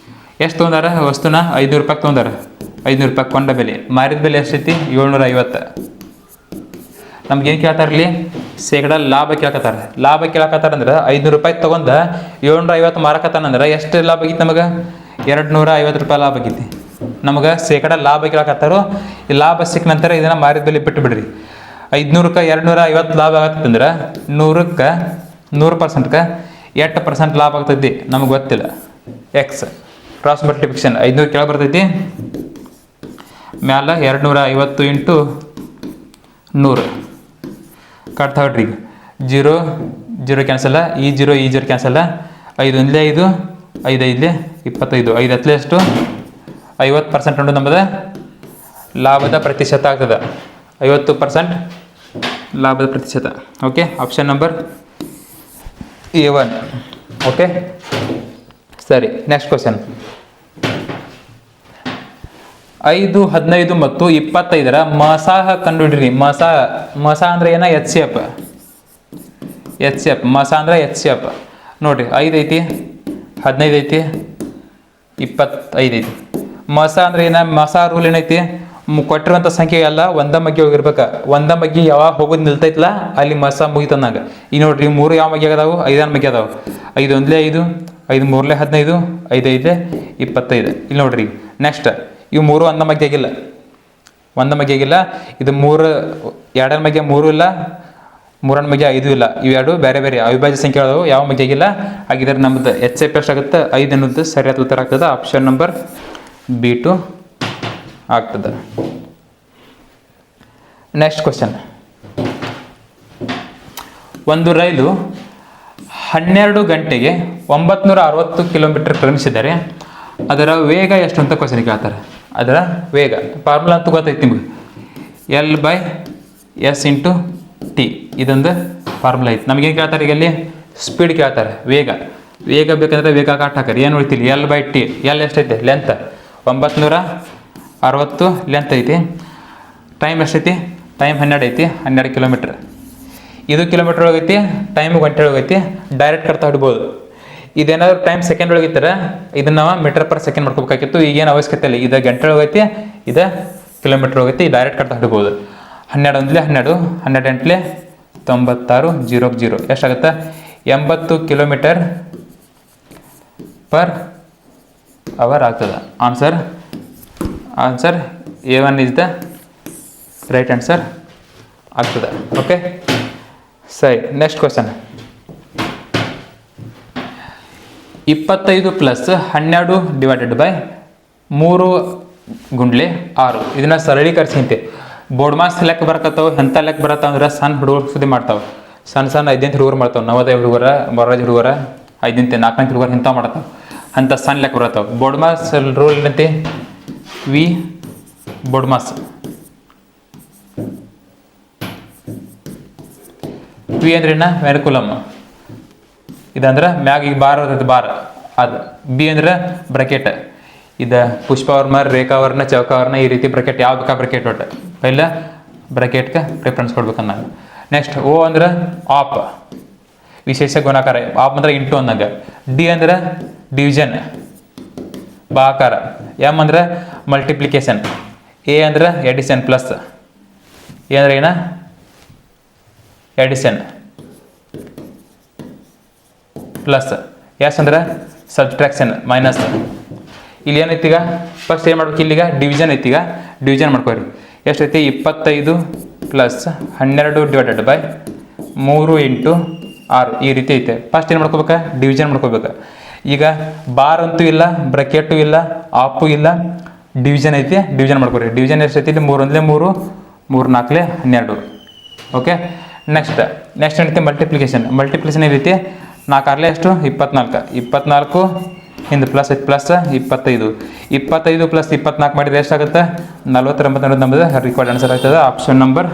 ಎಷ್ಟು ತೊಗೊಂಡಾರ ವಸ್ತುನ 500 ರೂಪಾಯಿ ತೊಗೊಂಡಾರ. 500 ರೂಪಾಯಿ ಕೊಂಡ ಬೆಲೆ, ಮಾರಿದ ಬೆಲೆ ಎಷ್ಟೈತಿ 750. ನಮ್ಗೆ ಏನು ಕೇಳ್ತಾರೆ ಇಲ್ಲಿ ಶೇಕಡ ಲಾಭ ಕೇಳಕತ್ತಾರೆ. ಲಾಭ ಕೇಳಕತ್ತಾರ ಅಂದ್ರೆ 500 ರೂಪಾಯಿ ತೊಗೊಂಡ 750 ಮಾರಕತ್ತಾನಂದ್ರೆ ಎಷ್ಟು ಲಾಭ ಆಗಿತ್ತು ನಮಗೆ 250 ರೂಪಾಯಿ ಲಾಭ ಆಗೈತಿ. ನಮಗೆ ಶೇಕಡ ಲಾಭ ಕೇಳಕತ್ತಾರೋ ಈ ಲಾಭ ಸಿಕ್ಕ ನಂತರ ಇದನ್ನು ಮಾರಿದ ಬೆಲೆ ಬಿಟ್ಟು ಬಿಡ್ರಿ. 500ಕ್ಕೆ 250 ಲಾಭ ಆಗತ್ತಂದ್ರೆ 100ಕ್ಕೆ 100%ಕ್ಕೆ 8% ಲಾಭ ಆಗ್ತೈತಿ ನಮಗೆ ಗೊತ್ತಿಲ್ಲ. ಎಕ್ಸ್ ಕ್ರಾಸ್ ಮಲ್ಟಿಪ್ಲಿಕೇಶನ್ 500 ಕೆಳಗೆ ಬರ್ತೈತಿ, ಮ್ಯಾಲ 250 ಇಂಟು 100 ಕಟ್ತಾ ಹೊಡ್ರಿ. 0 0 ಕ್ಯಾನ್ಸಲ್ಲ, ಈ 0 ಕ್ಯಾನ್ಸಲ್ಲ. 5 ಒಂದಲೇ 5 5 5 25 5 ಹತ್ತಲೇ ಎಷ್ಟು 50% ಉಂಟು ನಮ್ಮದು ಲಾಭದ ಪ್ರತಿಶತ ಆಗ್ತದೆ. 50% ಲಾಭದ ಪ್ರತಿಶತ. Okay, option number A1. Okay ಸರಿ, ನೆಕ್ಸ್ಟ್ ಕ್ವಶನ್. 5, 15 ಮತ್ತು 25ರ ಮಸಾಹ ಕಂಡುಹಿಡಿರಿ. ಮಸ ಅಂದ್ರೆ ಏನ HCF. ಮಸ ಅಂದ್ರೆ HCF ನೋಡ್ರಿ. 5 ಐತಿ 15 ಐತಿ 25 ಐತಿ. ಮಸ ಅಂದ್ರೆ ಏನ ಮಸ ರೂಲ್ ಏನೈತಿ ಕೊಟ್ಟಿರುವಂಥ ಸಂಖ್ಯೆ ಎಲ್ಲ ಒಂದ ಮಗ್ಗಿ ಹೋಗಿರ್ಬೇಕು. ಒಂದ ಮಗ್ಗಿ ಯಾವಾಗ ಹೋಗೋದು ನಿಲ್ತೈತಲ್ಲ ಅಲ್ಲಿ ಮಸ ಮುಗಿತಂದಾಗ. ಈ ನೋಡ್ರಿ 3 ಯಾವ ಮಗ್ಗಿ ಅದಾವು 5 ಮಗ್ಗಿ ಅದಾವು. 5 ಒಂದಲೇ 5 5 3ಲೇ 15 5 5ಲೇ 25. ಇಲ್ಲಿ ನೋಡ್ರಿ ನೆಕ್ಸ್ಟ್ ಇವು 3 ಒಂದ ಮಗ್ಗಿ ಆಗಿಲ್ಲ. ಇದು 3 2 ಮಗ್ಗಿ 3 ಇಲ್ಲ, 3 ಮಗ್ಗಿ 5 ಇಲ್ಲ. ಇವೆರಡು ಬೇರೆ ಬೇರೆ ಅವಿಭಾಜ್ಯ ಸಂಖ್ಯೆ ಅದಾವು, ಯಾವ ಮಗ್ಗಿ ಆಗಿಲ್ಲ. ಹಾಗಿದ್ರೆ ನಮ್ದು HCF ಎಷ್ಟಾಗುತ್ತೆ 5 ಅನ್ನೋದು ಸರಿಯಾದ ಉತ್ತರ ಆಗ್ತದೆ. ಆಪ್ಷನ್ ನಂಬರ್ B2 ಆಗ್ತದೆ. Next question. ಒಂದು ರೈಲು 12 ಗಂಟೆಗೆ 960 ಕಿಲೋಮೀಟರ್ ಕ್ರಮಿಸಿದರೆ ಅದರ ವೇಗ ಎಷ್ಟು ಅಂತ ಕ್ವಶನ್ ಕೇಳ್ತಾರೆ. ಅದರ ವೇಗ ಫಾರ್ಮುಲಾ ಅಂತ ಗೊತ್ತೈತಿ ನಿಮ್ಗೆ, L/S × T. ಇದೊಂದು ಫಾರ್ಮುಲಾ ಐತಿ. ನಮಗೇನು ಕೇಳ್ತಾರೆ ಈಗ ಅಲ್ಲಿ ಸ್ಪೀಡ್ ಕೇಳ್ತಾರೆ. ವೇಗ ಬೇಕಂದ್ರೆ ವೇಗ ಕಾಟ್ ಹಾಕರಿ. ಏನು ಉಳಿತಿಲ್ಲ L/T. L ಎಷ್ಟೈತೆ ಲೆಂತ್ 960 ಲೆಂತ್ ಐತಿ. ಟೈಮ್ ಎಷ್ಟೈತಿ ಟೈಮ್ 12 ಐತಿ 12 ಕಿಲೋಮೀಟ್ರ್. ಇದು ಕಿಲೋಮೀಟ್ರ್ ಒಳಗೈತಿ, ಟೈಮ್ ಗಂಟೆ ಒಳಗೈತಿ. ಡೈರೆಕ್ಟ್ ಕರ್ತಾ ಹಿಡ್ಬೋದು. ಇದೇನಾದ್ರು ಟೈಮ್ ಸೆಕೆಂಡ್ ಒಳಗಿತ್ತರ ಇದನ್ನ ನಾವು ಮೀಟರ್/ಸೆಕೆಂಡ್ ಮಾಡ್ಕೋಬೇಕಾಗಿತ್ತು. ಈಗೇನು ಅವಶ್ಯಕತೆ ಇಲ್ಲ. ಇದು ಗಂಟೆ ಒಳಗೈತಿ, ಇದು ಕಿಲೋಮೀಟ್ರ್ ಹೋಗೈತಿ. ಡೈರೆಕ್ಟ್ ಕರ್ತಾ ಹಿಡ್ಬೋದು. 12 ಒಂದಲೇ 12 12 ಎಂಟ್ಲೆ 96 0 0 ಎಷ್ಟಾಗುತ್ತೆ 80 ಕಿಲೋಮೀಟರ್ ಪರ್ ಅವರ್ ಆಗ್ತದೆ. Answer A1 is the right answer ಆಗ್ತದೆ. ಓಕೆ ಸರಿ, ನೆಕ್ಸ್ಟ್ ಕ್ವಶನ್. 25 + 12 / 3 × 6. ಇದನ್ನ ಸರಳೀಕರಿಸಿಂತೆ ಬೋರ್ಡ್ ಮಾಸ್ ಲೆಕ್ಕ ಬರಕತ್ತಾವ. ಎಂಥ ಲೆಕ್ಕ ಬರತ್ತಾವ ಅಂದ್ರೆ ಸಣ್ಣ ಹುಡುಗರು ಸುದ್ದಿ ಮಾಡ್ತಾವೆ. ಸಣ್ಣ 5ನೇ ಹುಡುಗರು ಮಾಡ್ತಾವೆ. ನವೋದಯ ಹುಡುಗರ, ಮೊರಾರ್ಜಿ ಹುಡುಗರ, 5ನೇ 4ನೇ ಹುಡುಗರು ಇಂಥವು ಮಾಡ್ತಾವೆ. ಅಂಥ ಸಣ್ಣ ಲೆಕ್ಕ ಬರತ್ತಾವೆ. ಬೋರ್ಡ್ ಮಾಸ್ ರೂಲ್ ಏನಂತೆ V ಬೋರ್ಡ್ ಮಾಸ್. V ಅಂದ್ರೆ ವೆರ್ಕುಲಮ್. ಇದಂದ್ರೆ ಮ್ಯಾಗ ಈಗ ಬಾರ್ ಬಾರ್ ಅದು. B ಅಂದ್ರೆ ಬ್ರಕೆಟ್. ಇದು ಪುಷ್ಪವರ್ಮ, ರೇಖಾವರ್ಣ, ಚೌಕಾವರ್ಣ ಈ ರೀತಿ ಬ್ರಕೆಟ್ ಯಾವ ಬೇಕಾ ಬ್ರಕೆಟ್ ಒಟ್ಟು ಪೈಲ ಬ್ರಕೆಟ್ಗೆ ಪ್ರಿಫರೆನ್ಸ್ ಕೊಡ್ಬೇಕನ್ನ. ನೆಕ್ಸ್ಟ್ O ಅಂದ್ರೆ ಆಪ್, ವಿಶೇಷ ಗುಣಾಕಾರ. ಆಪ್ ಅಂದ್ರೆ ಇಂಟು ಅಂದಾಗ. D ಅಂದ್ರೆ ಡಿವಿಷನ್, ಭಾಗಾಕಾರ. M ಅಂದ್ರೆ ಮಲ್ಟಿಪ್ಲಿಕೇಶನ್. A ಅಂದ್ರೆ ಎಡಿಷನ್ ಪ್ಲಸ್. A ಅಂದ್ರೆ ಏನ ಎಡಿಷನ್ ಪ್ಲಸ್. S ಅಂದ್ರೆ ಸಬ್ಟ್ರಾಕ್ಷನ್ ಮೈನಸ್. ಇಲ್ಲಿ ಏನೈತಿ ಈಗ ಫಸ್ಟ್ ಏನು ಮಾಡ್ಬೇಕು, ಇಲ್ಲಿಗ ಡಿವಿಷನ್ ಐತಿ. ಈಗ ಡಿವಿಷನ್ ಮಾಡ್ಕೋರಿ. ಎಷ್ಟೈತಿ 25 + 12 / 3 × 6 ಈ ರೀತಿ ಐತೆ. ಫಸ್ಟ್ ಏನು ಮಾಡ್ಕೋಬೇಕಾ, ಡಿವಿಷನ್ ಮಾಡ್ಕೋಬೇಕು. ಈಗ ಬಾರ್ ಅಂತೂ ಇಲ್ಲ, ಬ್ರಕೆಟು ಇಲ್ಲ, ಆಪು ಇಲ್ಲ, ಡಿವಿಷನ್ ಐತಿ. ಡಿವಿಷನ್ ಮಾಡ್ಕೊರಿ. ಡಿವಿಷನ್ ಎಷ್ಟು ಐತಿ ಇಲ್ಲಿ, 3 1 3, 3 4 12. ಓಕೆ, ನೆಕ್ಸ್ಟ್ ಏನೈತಿ ಮಲ್ಟಿಪ್ಲಿಕೇಶನ್. ಮಲ್ಟಿಪ್ಲಿಕೇಶನ್ ಏನೈತಿ, 4 6 ಎಷ್ಟು 24. 24 ಹಿಂದೆ ಪ್ಲಸ್ ಐತಿ, ಪ್ಲಸ್ 25. 25 ಪ್ಲಸ್ 24 ಮಾಡಿದ್ರೆ ಎಷ್ಟಾಗುತ್ತೆ, 49 ಅನ್ನೋದು ನಮ್ಮದು ರಿಕ್ವೈರ್ಡ್ ಆನ್ಸರ್ ಆಗ್ತದೆ. Option number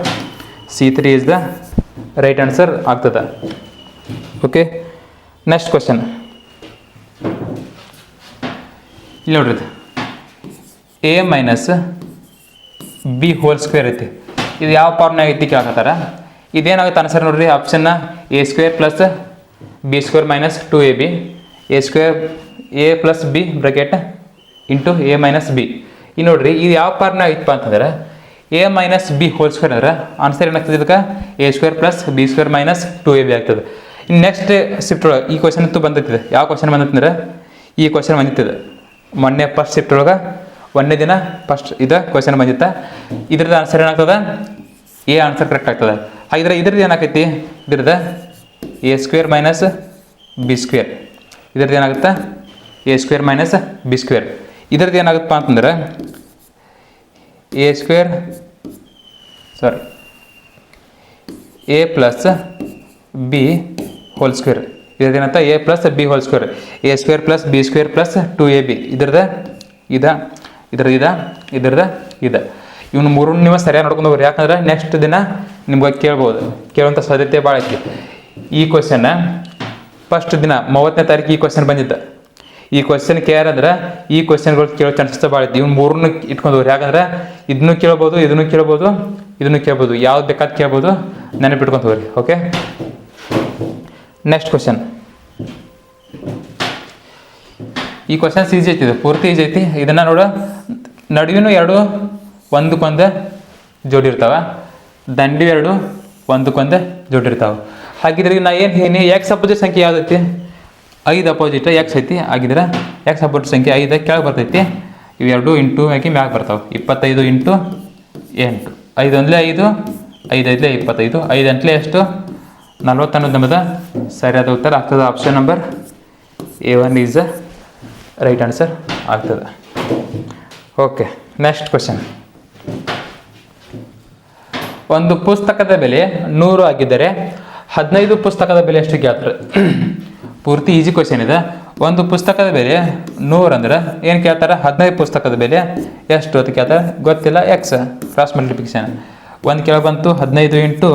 C3 is the right answer ಆಗ್ತದೆ. ಓಕೆ, ನೆಕ್ಸ್ಟ್ ಕ್ವಶನ್ ಇಲ್ಲಿ ನೋಡ್ರಿ, a minus b whole square ಐತಿ. ಇದು ಯಾವ ಫಾರ್ಮ್ನಾಗ ಐತಿ ಕೇಳಕತ್ತಾರ. ಇದೇನಾಗುತ್ತೆ ಆನ್ಸರ್ ನೋಡ್ರಿ, ಆಪ್ಷನ್ನ a² plus b² minus 2ab, a² a plus b bracket into a minus b. ಈಗ ನೋಡ್ರಿ, ಇದು ಯಾವ ಫಾರ್ಮ್ನಾಗ ಐತಪ್ಪ ಅಂತಂದ್ರೆ a minus b whole square ಅಂದ್ರೆ ಆನ್ಸರ್ ಏನಾಗ್ತದೆ ಇದಕ್ಕೆ, a² plus b² minus 2ab ಆಗ್ತದೆ. ಇನ್ನು ನೆಕ್ಸ್ಟ್ ಶಿಫ್ಟ್ ಒಳಗೆ ಈ ಕ್ವಶನ್ ಅಂತೂ ಬಂದಿತ್ತಿದೆ. ಯಾವ ಕ್ವಶನ್ ಬಂದಿತ್ತಂದ್ರೆ ಈ ಕ್ವಶನ್ ಬಂದಿತ್ತಿದೆ ಮೊನ್ನೆ ಫಸ್ಟ್ ಶಿಫ್ಟ್ ಒಳಗೆ, ಒಂದನೇ ದಿನ ಫಸ್ಟ್ ಇದು ಕ್ವಶನ್ ಬಂದಿತ್ತ. ಇದ್ರದ್ದು ಆನ್ಸರ್ ಏನಾಗ್ತದೆ, ಎ ಆನ್ಸರ್ ಕರೆಕ್ಟ್ ಆಗ್ತದೆ. ಹಾಗಿದ್ರೆ ಇದ್ರದ್ದು ಏನಾಗೈತಿ, ಇದ್ರದ್ದು a² ಮೈನಸ್ b². ಇದ್ರದ್ದು ಏನಾಗುತ್ತೆ, a² ಮೈನಸ್ b². ಇದ್ರದ್ದು ಏನಾಗುತ್ತಪ್ಪ ಅಂತಂದ್ರೆ a plus b whole square. ಇದೇನಂತ a plus b whole square, a² plus b² plus 2ab. ಇದ್ರದ್ದು ಇದೆ. ಇವನು ಮೂರು ನೀವು ಸರಿಯಾಗಿ ನೋಡ್ಕೊಂಡು ಹೋಗ್ರಿ. ಯಾಕಂದ್ರೆ ನೆಕ್ಸ್ಟ್ ದಿನ ನಿಮ್ಗೆ ಕೇಳ್ಬೋದು, ಕೇಳುವಂಥ ಸಾಧ್ಯತೆ ಭಾಳ ಐತಿ. ಈ ಕ್ವಶನ್ನ ಫಸ್ಟ್ ದಿನ 30ನೇ ತಾರೀಕು ಈ ಕ್ವಶನ್ ಬಂದಿದ್ದ. ಈ ಕ್ವಶನ್ ಕೇರ್ ಅಂದ್ರೆ ಈ ಕ್ವಶನ್ಗಳು ಕೇಳೋ ಚಾನ್ಸಸ್ ಭಾಳ ಐತಿ. ಇವ್ನು ಮೂರನ್ನು ಇಟ್ಕೊಂಡು ಹೋಗ್ರಿ. ಯಾಕಂದ್ರೆ ಇದನ್ನು ಕೇಳ್ಬೋದು, ಇದನ್ನು ಕೇಳ್ಬೋದು, ಯಾವ್ದು ಬೇಕಾದ್ ಕೇಳ್ಬೋದು. ನೆನಪಿಟ್ಕೊಂಡು ಹೋಗ್ರಿ. Okay, next question. ಈ ಕ್ವಶನ್ಸ್ ಈಜಿ ಐತಿ, ಇದು ಪೂರ್ತಿ ಈಜಿ ಐತಿ. ಇದನ್ನ ನೋಡ, ನಡುವಿನ ಎರಡು ಒಂದಕ್ಕೊಂದು ಜೋಡಿ ಇರ್ತಾವ, ದಂಡಿ ಎರಡು ಒಂದಕ್ಕೊಂದು ಜೋಡಿ ಇರ್ತಾವ. ಹಾಗಿದ್ರೆ ನಾ ಏನು ಹೇಳಿ, ಎಕ್ಸ್ ಅಪೋಸಿಟ್ ಸಂಖ್ಯೆ ಯಾವ್ದೈತಿ, 5 ಅಪೋಸಿಟ್ ಎಕ್ಸ್ ಐತಿ. ಆಗಿದ್ರೆ ಎಕ್ಸ್ ಅಪೋಸಿಟ್ ಸಂಖ್ಯೆ 5 ಕೆಳಗೆ ಬರ್ತೈತಿ. ಇವೆರಡು ಇಂಟು ಆಗಿ ಮ್ಯಾಗ ಬರ್ತಾವೆ. 25 ಇಂಟು 8, 5 1 5, 5 5 25, 5 8 ಎಷ್ಟು 40 ಅನ್ನೋದು ನಮ್ಮದು ಸರಿಯಾದ ಉತ್ತರ ಆಗ್ತದೆ. Option number A1 is the right answer ಆಗ್ತದೆ. Okay, next question. ಒಂದು ಪುಸ್ತಕದ ಬೆಲೆ 100 ಆಗಿದ್ದರೆ 15 ಪುಸ್ತಕದ ಬೆಲೆ ಎಷ್ಟು ಕೇಳ್ತಾರೆ. ಪೂರ್ತಿ ಈಜಿ ಕ್ವಶನ್ ಇದೆ. ಒಂದು ಪುಸ್ತಕದ ಬೆಲೆ 100 ಅಂದ್ರೆ ಏನು ಕೇಳ್ತಾರೆ, 15 ಪುಸ್ತಕದ ಬೆಲೆ ಎಷ್ಟು ಅಂತ ಕೇಳ್ತಾರೆ. ಗೊತ್ತಿಲ್ಲ, ಎಕ್ಸ್ ಕ್ರಾಸ್ ಮಲ್ಟಿಪ್ಲಿಕೇಶನ್. ಒಂದು ಕೆಳಗೆ ಬಂತು, 15 ಇಂಟು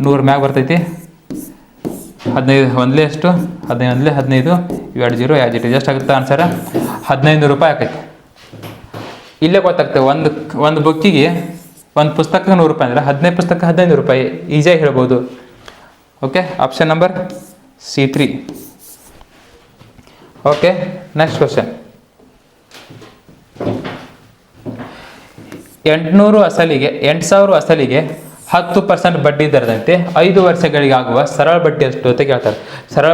100 ಮ್ಯಾಗ ಬರ್ತೈತಿ. 15 ಒಂದಲೇ ಎಷ್ಟು, 15 15, 2 0 2 0 ಎಷ್ಟಾಗುತ್ತೆ ಆನ್ಸರ್, 1500 ರೂಪಾಯಿ ಆಕೈತಿ. ಇಲ್ಲೇ ಗೊತ್ತಾಗ್ತದೆ, ಒಂದು ಬುಕ್ಕಿಗೆ ಒಂದು ಪುಸ್ತಕ 100 ರೂಪಾಯಿ ಅಂದರೆ 15 ಪುಸ್ತಕ 15 ರೂಪಾಯಿ, ಈಸಿಯಾಗಿ ಹೇಳ್ಬೋದು. Okay, option number C3. Okay, next question. 800 ಅಸಲಿಗೆ 8000 ಅಸಲಿಗೆ 10% ಬಡ್ಡಿ ದರದಂತೆ 5 ವರ್ಷಗಳಿಗೆ ಆಗುವ ಸರಳ ಬಡ್ಡಿ ಎಷ್ಟು ಅಂತ ಕೇಳ್ತಾರೆ. ಸರಳ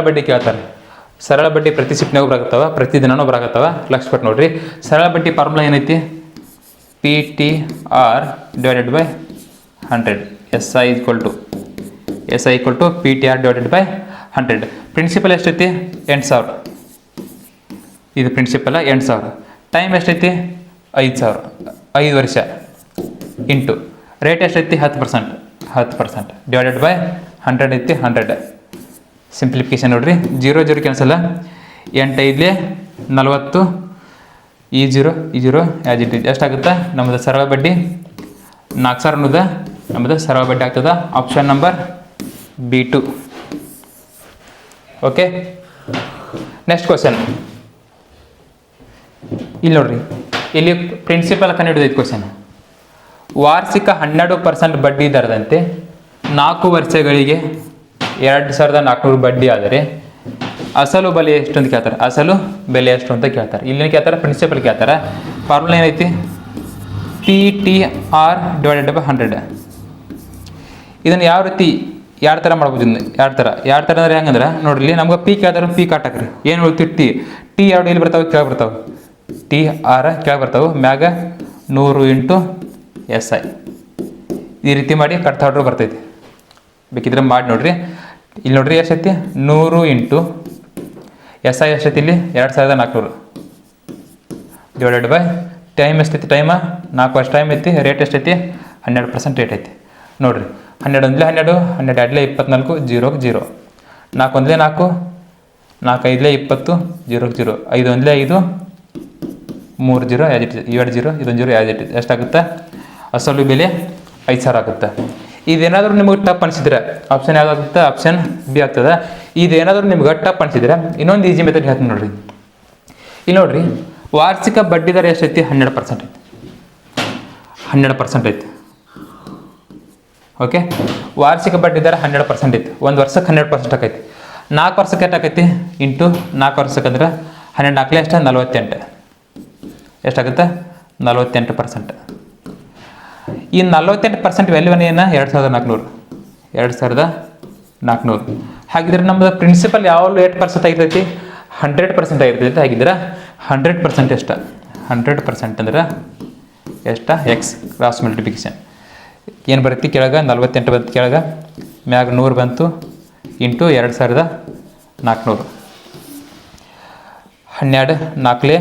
ಬಡ್ಡಿ ಪ್ರತಿ ಶಿಫ್ಟ್ನಾಗ ಬರಾಕತ್ತಾವ, ಪ್ರತಿ ದಿನನೂ ಬರಾಕತ್ತಾವ. ಲಕ್ಷ ಕೊಟ್ಟು ನೋಡ್ರಿ. ಸರಳ ಬಡ್ಡಿ ಫಾರ್ಮುಲಾ ಏನೈತಿ, PTR divided by 100. SI equal to PTR divided by 100. Principal ಎಷ್ಟೈತಿ, 8000. ಇದು ಪ್ರಿನ್ಸಿಪಲ್ 8000. ಟೈಮ್ ಎಷ್ಟೈತಿ, 5000, 5 ವರ್ಷ. ಇಂಟು ರೇಟ್ ಎಷ್ಟೈತಿ, 10% ಡಿವೈಡೆಡ್ ಬೈ 100 ಐತಿ, 100. ಸಿಂಪ್ಲಿಫಿಕೇಶನ್ ನೋಡ್ರಿ, 0 0 ಕ್ಯಾನ್ಸಲ್. 8 5 40, ಈ 0 ಆ್ಯಸ್ ಇಟ್ ಈಸ್. ಎಷ್ಟಾಗುತ್ತೆ ನಮ್ಮದು ಸರಳ ಬಡ್ಡಿ 4000 ಅನ್ನೋದು ನಮ್ಮದು ಸರಳ ಬಡ್ಡಿ ಆಗ್ತದೆ. Option number B2. Okay, next question. ಇಲ್ಲಿ ನೋಡ್ರಿ, ಇಲ್ಲಿ ಪ್ರಿನ್ಸಿಪಲ್ ಕಂಡುಹಿಡಿದೈತೆ ಕ್ವಶನ್. ವಾರ್ಷಿಕ 12% ಬಡ್ಡಿ ದರದಂತೆ 4 ವರ್ಷಗಳಿಗೆ 2400 ಬಡ್ಡಿ ಆದರೆ ಅಸಲು ಬೆಲೆ ಎಷ್ಟು ಅಂತ ಕೇಳ್ತಾರೆ. ಅಸಲು ಬೆಲೆ ಎಷ್ಟು ಅಂತ ಕೇಳ್ತಾರೆ. ಇಲ್ಲಿ ಕೇಳ್ತಾರೆ, ಪ್ರಿನ್ಸಿಪಲ್ ಕೇಳ್ತಾರೆ. ಫಾರ್ಮುಲಾ ಏನೈತಿ, PTR ಡಿವೈಡೆಡ್ ಬೈ 100. ಇದನ್ನು ಯಾವ ರೀತಿ ಎರಡು ಥರ ಮಾಡ್ಬೋದು. ಎರಡು ಥರ ಅಂದ್ರೆ ಹೆಂಗಂದ್ರೆ ನೋಡ್ರಿ, ಇಲ್ಲಿ ನಮ್ಗೆ ಪಿ ಕೇಳ್ತಾರೆ, ಪಿ ಕಾಟಾಕ್ರಿ. ಏನು ಹೇಳ್ತೀವಿ, ಟಿ ಎರಡು ಇಲ್ಲಿ ಬರ್ತಾವೆ, ಕೆಳಗೆ ಬರ್ತಾವೆ. TR ಕೆಳಗೆ ಬರ್ತಾವೆ, ಮ್ಯಾಗ 100 ಇಂಟು SI. ಈ ರೀತಿ ಮಾಡಿ ಕಟ್ತಾ ಹೊಡ್ರು ಬರ್ತೈತಿ. ಬೇಕಿದ್ರೆ ಮಾಡಿ ನೋಡ್ರಿ. ಇಲ್ಲಿ ನೋಡ್ರಿ ಎಷ್ಟೈತಿ 100 ಇಂಟು ಎಸ್ ಐ ಎಷ್ಟೈತಿ ಇಲ್ಲಿ 2400 ಡಿವೈಡೆಡ್ ಬೈ ಟೈಮ್ ಎಷ್ಟೈತಿ, ಟೈಮ 4 ವರ್ಷ ಟೈಮ್ ಐತಿ, ರೇಟ್ ಎಷ್ಟೈತಿ 12% ರೇಟ್ ಐತಿ ನೋಡಿರಿ. 12 1 12, 12 2 24, 0 0, 4 1 4, 4 5 20, 0 0, 5 1 5, 3 0 ಆ್ಯಸ್ ಇಟ್ ಇಸ್, 2 0 ಇದೊಂದು 0 ಆ್ಯಸ್ ಇಟ್ ಇಸ್. ಎಷ್ಟಾಗುತ್ತೆ? ಅಸಲು ಬೆಲೆ 5000 ಆಗುತ್ತೆ. ಇದೇನಾದರೂ ನಿಮಗೆ ಟಪ್ ಅನಿಸಿದ್ರೆ ಆಪ್ಷನ್ ಯಾವುದಾಗುತ್ತೆ? ಆಪ್ಷನ್ ಬಿ ಆಗ್ತದೆ. ಇದೇನಾದರೂ ನಿಮ್ಗೆ ಟಪ್ ಅನಿಸಿದ್ರೆ ಇನ್ನೊಂದು ಈಸಿ ಮೆಥಡ್ ಹೇಳ್ತೀನಿ ನೋಡ್ರಿ. ಇಲ್ಲಿ ನೋಡ್ರಿ, ವಾರ್ಷಿಕ ಬಡ್ಡಿ ದರ ಎಷ್ಟೈತಿ? 12% ಐತಿ. 12% ಐತಿ. ಓಕೆ, ವಾರ್ಷಿಕ ಬಡ್ಡಿ ದರ 12% ಐತಿ. ಒಂದು ವರ್ಷಕ್ಕೆ 12% ಆಕೈತಿ. 4 ವರ್ಷಕ್ಕೆ ಎಷ್ಟು ಆಕೈತಿ? ಇಂಟು 4 ವರ್ಷಕ್ಕೆ ಅಂದ್ರೆ 12 4 ಎಷ್ಟು? 48. ಎಷ್ಟಾಗುತ್ತೆ? 48%. ಈ 48% ವ್ಯಾಲ್ಯೂನ ಏನು? 2400. 2400. ಹಾಗಿದ್ರೆ ನಮ್ಮದು ಪ್ರಿನ್ಸಿಪಲ್ ಯಾವಾಗಲೂ 8% ಆಗಿರ್ತೈತಿ? 100% ಆಗಿರ್ತೈತಿ. ಹಾಗಿದ್ರೆ 100% ಎಷ್ಟು? 100% ಅಂದ್ರೆ ಎಷ್ಟು? ಎಕ್ಸ್ ಕ್ರಾಸ್ ಮಲ್ಟಿಪ್ಲಿಕೇಶನ್ ಏನು ಬರುತ್ತೆ? ಕೆಳಗೆ 48 ಬಂತು, ಕೆಳಗೆ ಮ್ಯಾಗ 100 ಬಂತು, ಇಂಟು 2400. 12 4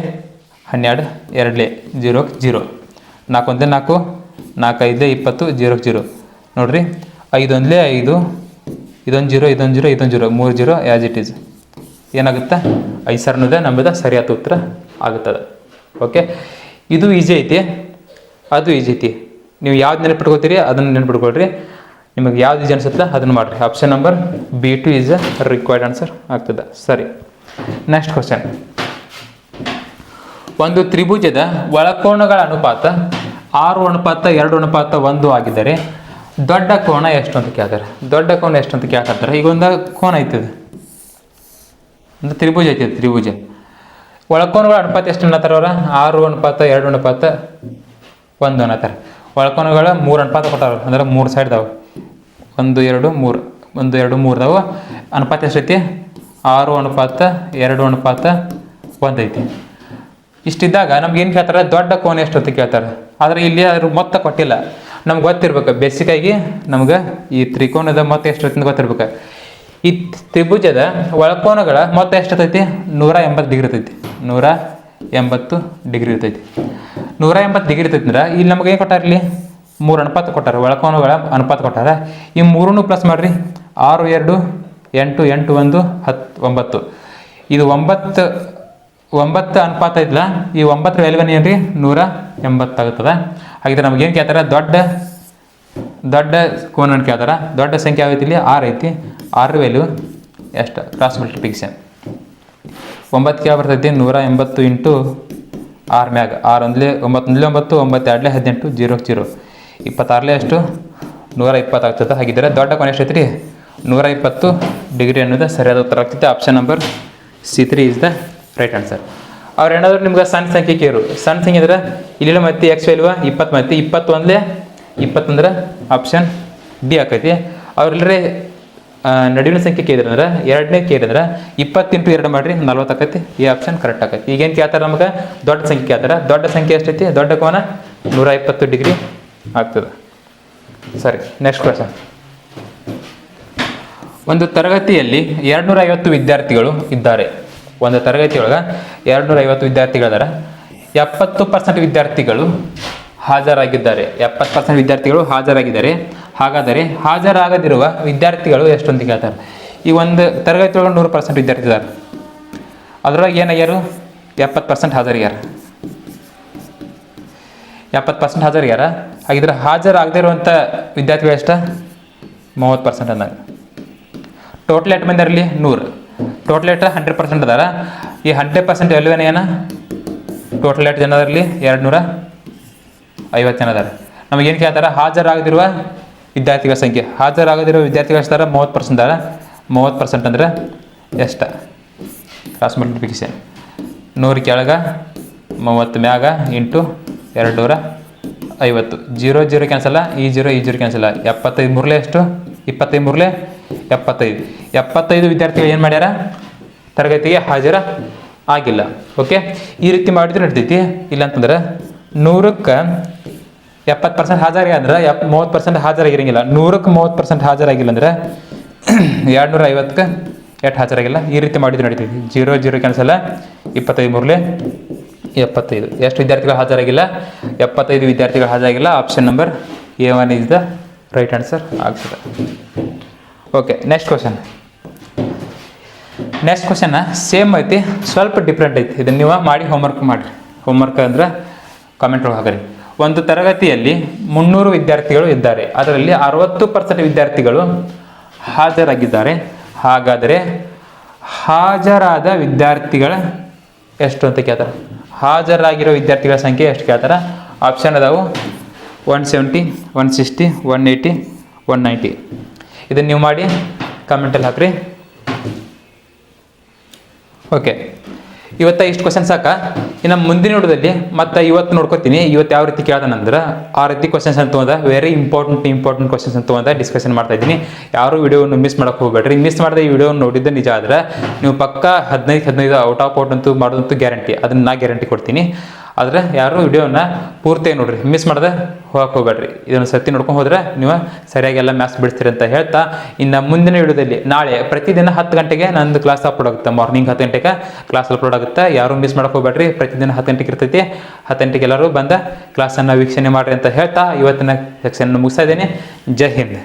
4 12 2 0 0, 4 1 4, 4 5 20, 0 0 ನೋಡಿರಿ. 5 1 5, ಇದೊಂದು 0 ಇದೊಂದು 0 ಇದೊಂದು 0, 3 0 ಆ್ಯಸ್ ಇಟ್ ಈಸ್. ಏನಾಗುತ್ತೆ? 5000 ಅನ್ನೋದೇ ನಮ್ಮದು ಸರಿಯಾದ ಉತ್ತರ ಆಗುತ್ತದೆ. ಓಕೆ, ಇದು ಈಜಿ ಐತಿ, ಅದು ಈಜಿ ಐತಿ. ನೀವು ಯಾವ್ದು ನೆನಪಿಟ್ಕೋತೀರಿ ಅದನ್ನು ನೆನಪಿಟ್ಕೊಳ್ರಿ. ನಿಮಗೆ ಯಾವ್ದು ಈಜಿ ಅನಿಸುತ್ತೆ ಅದನ್ನು ಮಾಡಿರಿ. Option number B2 is a required answer ಆಗ್ತದೆ. ಸರಿ, ನೆಕ್ಸ್ಟ್ ಕ್ವಶನ್. ಒಂದು ತ್ರಿಭುಜದ ಒಳಕೋನಗಳ ಅನುಪಾತ 6:2:1 ಆಗಿದ್ದರೆ ದೊಡ್ಡ ಕೋನ ಎಷ್ಟು ಅಂತ ಕೇಳ್ತಾರೆ. ದೊಡ್ಡ ಕೋನ ಎಷ್ಟು ಅಂತ ಕೇಳ್ತಾರೆ. ಈಗ ಒಂದು ಕೋನ ಐತದೆ, ಒಂದು ತ್ರಿಭುಜ ಐತಿ. ತ್ರಿಭುಜ ಒಳಕೋನಗಳ ಅನುಪಾತ ಎಷ್ಟು ಅನ್ನತ್ತಾರ ಅವ್ರ? 6:2:1 ಅನ್ನತ್ತಾರೆ. ಒಳಕೋನಗಳ 3 ಅನುಪಾತ ಕೊಟ್ಟಾರ, ಅಂದ್ರೆ 3 ಸೈಡ್ ಇದಾವೆ. 1 2 3, 1 2 3 ಇದಾವೆ. ಅನುಪಾತ ಎಷ್ಟೈತಿ? 6:2:1 ಐತಿ. ಇಷ್ಟಿದ್ದಾಗ ನಮ್ಗೆ ಏನು ಕೇಳ್ತಾರೆ? ದೊಡ್ಡ ಕೋನ ಎಷ್ಟು ಅಂತ ಕೇಳ್ತಾರೆ. ಆದರೆ ಇಲ್ಲಿ ಅದ್ರ ಮೊತ್ತ ಕೊಟ್ಟಿಲ್ಲ. ನಮ್ಗೆ ಗೊತ್ತಿರ್ಬೇಕು, ಬೇಸಿಕಾಗಿ ನಮ್ಗೆ ಈ ತ್ರಿಕೋನದ ಮೊತ್ತ ಎಷ್ಟು ಅಂತ ಗೊತ್ತಿರ್ಬೇಕು. ಈ ತ್ರಿಭುಜದ ಒಳಕೋನಗಳ ಮೊತ್ತ ಎಷ್ಟೈತಿ? 180 ಡಿಗ್ರಿ ಇರ್ತೈತಿ. 180 ಡಿಗ್ರಿ ಇರ್ತೈತಿ. 180 ಡಿಗ್ರಿ ಇರ್ತೈತಿ ಅಂದ್ರೆ ಇಲ್ಲಿ ನಮಗೆ ಏನು ಕೊಟ್ಟಾರ? ಇಲ್ಲಿ 3 ಅನುಪಾತ ಕೊಟ್ಟಾರ, ಒಳಕೋನಗಳ ಅನುಪಾತ ಕೊಟ್ಟಾರ. ಈ 3 ಪ್ಲಸ್ ಮಾಡಿರಿ. 6 2 8 8 1 10 9. ಇದು 9 ಅನುಪಾತ ಐತಲ್ಲ, ಈ 9 ವ್ಯಾಲ್ಯೂನ್ ಏನ್ರಿ? 180 ಆಗುತ್ತದೆ. ಹಾಗಿದ್ರೆ ನಮಗೇನು ಕೇಳ್ತಾರೆ? ದೊಡ್ಡ ಕೋನನ್ನು ಕೇಳ್ತಾರೆ. ದೊಡ್ಡ ಸಂಖ್ಯೆ ಆಗೈತಿ ಇಲ್ಲಿ 6 ಐತಿ. 6 ವ್ಯಾಲ್ಯೂ ಎಷ್ಟು? ಕ್ರಾಸ್ ಮಲ್ಟಿಪ್ಲಿಕೇಶನ್ 9 ಯಾವ ಬರ್ತೈತಿ? 180 ಇಂಟು 6 ಮ್ಯಾಗ 6 1 9 1 9 9 2 18 0 0, 26 ಎಷ್ಟು? 120 ಆಗ್ತದೆ. ಹಾಗಿದ್ರೆ ದೊಡ್ಡ ಕೋನ ಎಷ್ಟು ಐತ್ರಿ? 120 ಡಿಗ್ರಿ ಅನ್ನೋದು ಸರಿಯಾದ ಉತ್ತರ ಆಗ್ತೈತೆ. Option number C3 is the right answer. ಅವ್ರು ಏನಾದರೂ ನಿಮ್ಗೆ ಸಣ್ಣ ಸಂಖ್ಯೆ ಕೇರು. ಸಣ್ಣ ಸಂಖ್ಯೆ ಅಂದ್ರೆ ಇಲ್ಲಿಲ್ಲ ಮತ್ತೆ ಎಕ್ಸ್ ವ್ಯಾಲ್ಯೂ 20 ಮತ್ತೆ 21 20 ಅಂದ್ರೆ ಆಪ್ಷನ್ ಡಿ ಆಕೈತಿ. ಅವ್ರೆಲ್ಲರೇ ನಡುವಿನ ಸಂಖ್ಯೆ ಕೇಳಿದ್ರೆ ಎರಡನೇ ಕೇಳಿದ್ರೆ 20 ಇಂಟು 2 ಮಾಡಿರಿ 40 ಆಕೈತಿ. ಈ ಆಪ್ಷನ್ ಕರೆಕ್ಟ್ ಆಕೈತಿ. ಈಗೇನು ಕೇಳ್ತಾರೆ? ನಮ್ಗೆ ದೊಡ್ಡ ಸಂಖ್ಯೆ ಕೇಳ್ತಾರೆ. ದೊಡ್ಡ ಸಂಖ್ಯೆ ಎಷ್ಟೈತಿ? ದೊಡ್ಡ ಕೋನ 120 ಡಿಗ್ರಿ ಆಗ್ತದೆ. ಸರಿ, ನೆಕ್ಸ್ಟ್ ಕ್ವಶನ್. ಒಂದು ತರಗತಿಯಲ್ಲಿ 250 ವಿದ್ಯಾರ್ಥಿಗಳು ಇದ್ದಾರೆ. ಒಂದು ತರಗತಿಯೊಳಗೆ 250 ವಿದ್ಯಾರ್ಥಿಗಳಿದ್ದಾರೆ. 70% ವಿದ್ಯಾರ್ಥಿಗಳು ಹಾಜರಾಗಿದ್ದಾರೆ. 70% ವಿದ್ಯಾರ್ಥಿಗಳು ಹಾಜರಾಗಿದ್ದಾರೆ. ಹಾಗಾದರೆ ಹಾಜರಾಗದಿರುವ ವಿದ್ಯಾರ್ಥಿಗಳು ಎಷ್ಟು ಅಂತ ಕೇಳ್ತಾರೆ. ಈ ಒಂದು ತರಗತಿಯೊಳಗೆ 100% ವಿದ್ಯಾರ್ಥಿ ಇದ್ದಾರೆ. ಅದ್ರೊಳಗೆ ಏನಾಗ್ಯಾರು? 70% ಹಾಜರಿಗ್ಯಾರ. 70% ಹಾಜರಿಗ್ಯಾರ. ಹಾಗಿದ್ರೆ ಹಾಜರಾಗದೇ ಇರುವಂಥ ವಿದ್ಯಾರ್ಥಿಗಳು ಎಷ್ಟು? 30% ಅಂದಾಗ. ಟೋಟಲ್ ಎಷ್ಟು ಮಂದಿ ಇರಲಿ? 100. ಟೋಟಲ್ ಎಷ್ಟು? 100% ಅದಾರ. ಈ 100% ವ್ಯಾಲ್ಯೂನ ಏನು? ಟೋಟಲ್ ಎಷ್ಟು ಜನ ಅದರಲ್ಲಿ? 250 ಜನ ಅದಾರ. ನಮಗೇನು ಕೇಳ್ತಾರೆ? ಹಾಜರಾಗದಿರುವ ವಿದ್ಯಾರ್ಥಿಗಳ ಸಂಖ್ಯೆ. ಹಾಜರಾಗದಿರುವ ವಿದ್ಯಾರ್ಥಿಗಳು ಎಷ್ಟಾರ? 30% ಅದಾರ. 30% ಅಂದ್ರೆ ಎಷ್ಟು? ಕ್ರಾಸ್ ಮಲ್ಟಿಪ್ಲಿಕೇಶನ್ 100 ಕೆಳಗೆ 30 ಮ್ಯಾಗ ಇಂಟು 250. 0 0 ಕ್ಯಾನ್ಸಲ್ಲ, ಈ 0 ಕ್ಯಾನ್ಸಲ್ಲ. 75 3 ಎಷ್ಟು? 25 3 75. 75 ವಿದ್ಯಾರ್ಥಿಗಳು ಏನು ಮಾಡ್ಯಾರ? ತರಗತಿಗೆ ಹಾಜರ ಆಗಿಲ್ಲ. ಓಕೆ, ಈ ರೀತಿ ಮಾಡಿದ್ರೆ ನಡ್ತೈತಿ. ಇಲ್ಲಾಂತಂದ್ರೆ 100ಕ್ಕೆ 70% ಹಾಜರಾಗಿ ಅಂದ್ರೆ 30% ಹಾಜರಾಗಿರಂಗಿಲ್ಲ. 100ಕ್ಕೆ 30% ಹಾಜರಾಗಿಲ್ಲ ಅಂದ್ರೆ 250ಕ್ಕೆ ಎಷ್ಟು ಹಾಜರಾಗಿಲ್ಲ, ಈ ರೀತಿ ಮಾಡಿದ್ದು ನಡೀತೈತಿ. 0 0 ಕ್ಯಾನ್ಸಲ್, 25 ಮೂರಲೆ 75. ಎಷ್ಟು ವಿದ್ಯಾರ್ಥಿಗಳು ಹಾಜರಾಗಿಲ್ಲ? 75 ವಿದ್ಯಾರ್ಥಿಗಳು ಹಾಜರಾಗಿಲ್ಲ. Option number A1 is the right answer ಆಗ್ತದೆ. ಓಕೆ, ನೆಕ್ಸ್ಟ್ ಕ್ವಶನ್ ಸೇಮ್ ಐತಿ, ಸ್ವಲ್ಪ ಡಿಫ್ರೆಂಟ್ ಐತಿ. ಇದನ್ನು ನೀವು ಮಾಡಿ ಹೋಮ್ವರ್ಕ್ ಮಾಡಿರಿ. ಹೋಮ್ವರ್ಕ್ ಅಂದ್ರೆ ಕಾಮೆಂಟ್ ಒಳಗೆ ಹಾಕಿರಿ. ಒಂದು ತರಗತಿಯಲ್ಲಿ 300 ವಿದ್ಯಾರ್ಥಿಗಳು ಇದ್ದಾರೆ, ಅದರಲ್ಲಿ 60% ವಿದ್ಯಾರ್ಥಿಗಳು ಹಾಜರಾಗಿದ್ದಾರೆ. ಹಾಗಾದರೆ ಹಾಜರಾದ ವಿದ್ಯಾರ್ಥಿಗಳ ಎಷ್ಟು ಅಂತ ಕೇಳ್ತಾರೆ. ಹಾಜರಾಗಿರೋ ವಿದ್ಯಾರ್ಥಿಗಳ ಸಂಖ್ಯೆ ಎಷ್ಟು ಕೇಳ್ತಾರೆ. ಆಪ್ಷನ್ ಅದಾವು 170, 160, 180, 190. ಇದನ್ನು ನೀವು ಮಾಡಿ ಕಮೆಂಟಲ್ಲಿ ಹಾಕ್ರಿ. ಓಕೆ, ಇವತ್ತು ಇಷ್ಟು ಕ್ವಶನ್ ಸಾಕ. ಇನ್ನು ಮುಂದಿನ ವಿಡಿಯೋದಲ್ಲಿ ಮತ್ತೆ ಇವತ್ತು ನೋಡ್ಕೊತೀನಿ. ಇವತ್ತು ಯಾವ ರೀತಿ ಕೇಳ್ದಾನಂದ್ರೆ ಆ ರೀತಿ ಕ್ವಶನ್ಸ್ ಅಂತ ತೊಗೊಂಡ ವೆರಿ ಇಂಪಾರ್ಟೆಂಟ್ ಕ್ವಶನ್ಸ್ ಅಂತ ತೊಗೊಂಡ ಡಿಸ್ಕಷನ್ ಮಾಡ್ತಾ ಇದ್ದೀನಿ. ಯಾರು ವಿಡಿಯೋವನ್ನು ಮಿಸ್ ಮಾಡೋಕೆ ಹೋಗಬೇಡ್ರಿ. ಮಿಸ್ ಮಾಡಿದ ಈ ವಿಡಿಯೋ ನೋಡಿದ್ದೆ ನಿಜ ಆದ್ರೆ ನೀವು ಪಕ್ಕ 15 ಔಟ್ ಆಫ್ ಔಟ್ ಅಂತೂ ಮಾಡೋದಂತೂ ಗ್ಯಾರಂಟಿ. ಅದನ್ನು ನಾ ಗ್ಯಾರಂಟಿ ಕೊಡ್ತೀನಿ. ಆದರೆ ಯಾರು ವಿಡಿಯೋನ ಪೂರ್ತಿ ನೋಡ್ರಿ, ಮಿಸ್ ಮಾಡದೆ ಹೋಗಕ್ಕೆ ಹೋಗ್ಬೇಡ್ರಿ. ಇದನ್ನು ಸತಿ ನೋಡ್ಕೊಂಡು ಹೋದ್ರೆ ನೀವು ಸರಿಯಾಗಿ ಎಲ್ಲ ಮ್ಯಾಥ್ಸ್ ಬಿಡ್ತೀರಿ ಅಂತ ಹೇಳ್ತಾ, ಇನ್ನು ಮುಂದಿನ ವಿಡಿಯೋದಲ್ಲಿ ನಾಳೆ ಪ್ರತಿದಿನ 10 ಗಂಟೆಗೆ ನಂದು ಕ್ಲಾಸ್ ಅಪ್ಲೋಡ್ ಆಗುತ್ತೆ. ಮಾರ್ನಿಂಗ್ 10 ಗಂಟೆಗೆ ಕ್ಲಾಸ್ ಅಪ್ಲೋಡ್ ಆಗುತ್ತೆ. ಯಾರು ಮಿಸ್ ಮಾಡಕ್ಕೆ ಹೋಗ್ಬೇಡ್ರಿ. ಪ್ರತಿದಿನ 10 ಗಂಟೆಗೆ ಇರ್ತೈತಿ. 10 ಗಂಟೆಗೆ ಎಲ್ಲರೂ ಬಂದ ಕ್ಲಾಸನ್ನು ವೀಕ್ಷಣೆ ಮಾಡಿರಿ ಅಂತ ಹೇಳ್ತಾ ಇವತ್ತಿನ ಸೆಕ್ಷನ್ ಮುಗಿಸ್ತಾ ಇದ್ದೀನಿ. ಜೈ ಹಿಂದ್.